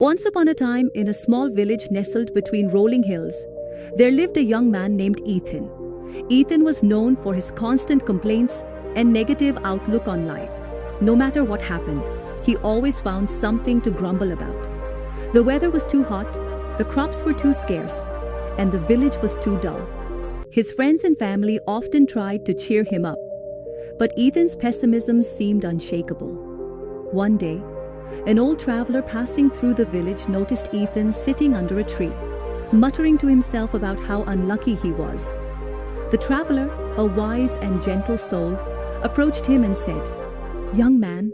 Once upon a time, in a small village nestled between rolling hills, there lived a young man named Ethan. Ethan was known for his constant complaints and negative outlook on life. No matter what happened, he always found something to grumble about. The weather was too hot, the crops were too scarce, and the village was too dull. His friends and family often tried to cheer him up, but Ethan's pessimism seemed unshakable. One day, an old traveler passing through the village noticed Ethan sitting under a tree, muttering to himself about how unlucky he was. The traveler, a wise and gentle soul, approached him and said, "Young man,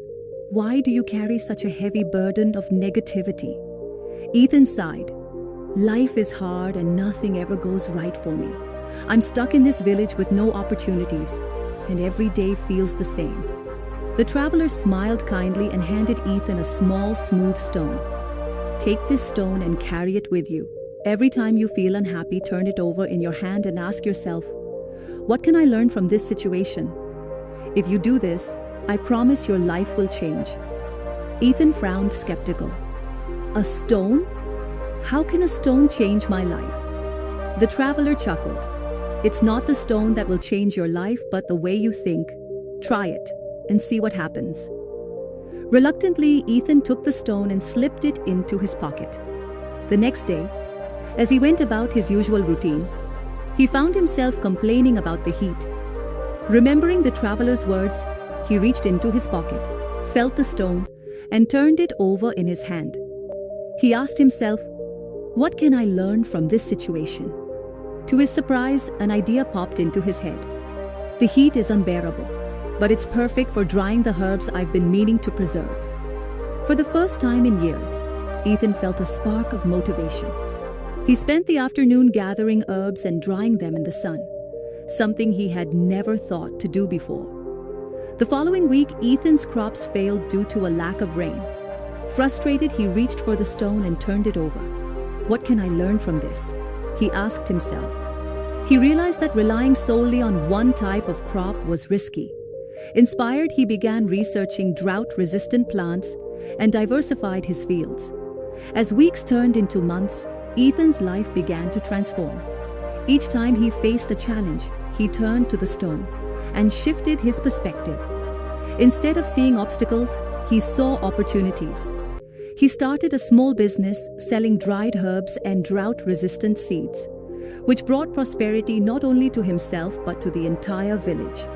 why do you carry such a heavy burden of negativity?" Ethan sighed. "Life is hard and nothing ever goes right for me. I'm stuck in this village with no opportunities, and every day feels the same." The traveler smiled kindly and handed Ethan a small, smooth stone. "Take this stone and carry it with you. Every time you feel unhappy, turn it over in your hand and ask yourself, what can I learn from this situation? If you do this, I promise your life will change." Ethan frowned skeptical. "A stone? How can a stone change my life?" The traveler chuckled. "It's not the stone that will change your life, but the way you think. Try it and see what happens." Reluctantly, Ethan took the stone and slipped it into his pocket. The next day, as he went about his usual routine, he found himself complaining about the heat. Remembering the traveler's words, he reached into his pocket, felt the stone, and turned it over in his hand. He asked himself, "What can I learn from this situation?" To his surprise, an idea popped into his head. "The heat is unbearable, but it's perfect for drying the herbs I've been meaning to preserve." For the first time in years, Ethan felt a spark of motivation. He spent the afternoon gathering herbs and drying them in the sun, something he had never thought to do before. The following week, Ethan's crops failed due to a lack of rain. Frustrated, he reached for the stone and turned it over. "What can I learn from this?" he asked himself. He realized that relying solely on one type of crop was risky. Inspired, he began researching drought-resistant plants and diversified his fields. As weeks turned into months, Ethan's life began to transform. Each time he faced a challenge, he turned to the stone and shifted his perspective. Instead of seeing obstacles, he saw opportunities. He started a small business selling dried herbs and drought-resistant seeds, which brought prosperity not only to himself but to the entire village.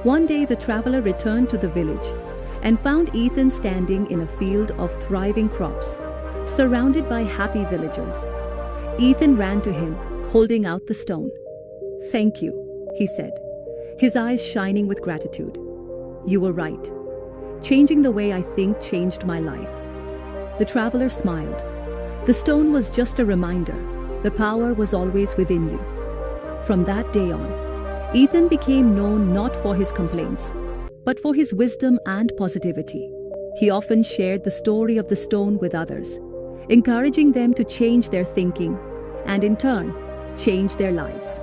One day, the traveler returned to the village and found Ethan standing in a field of thriving crops, surrounded by happy villagers. Ethan ran to him, holding out the stone. "Thank you," he said, his eyes shining with gratitude. "You were right. Changing the way I think changed my life." The traveler smiled. The stone was just a reminder. The power was always within you. From that day on, Ethan became known not for his complaints, but for his wisdom and positivity. He often shared the story of the stone with others, encouraging them to change their thinking and, in turn, change their lives.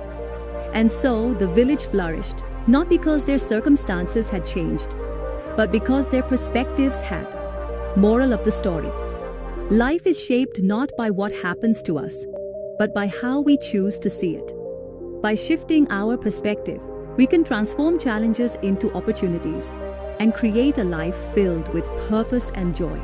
And so the village flourished, not because their circumstances had changed, but because their perspectives had. Moral of the story: life is shaped not by what happens to us, but by how we choose to see it. By shifting our perspective, we can transform challenges into opportunities and create a life filled with purpose and joy.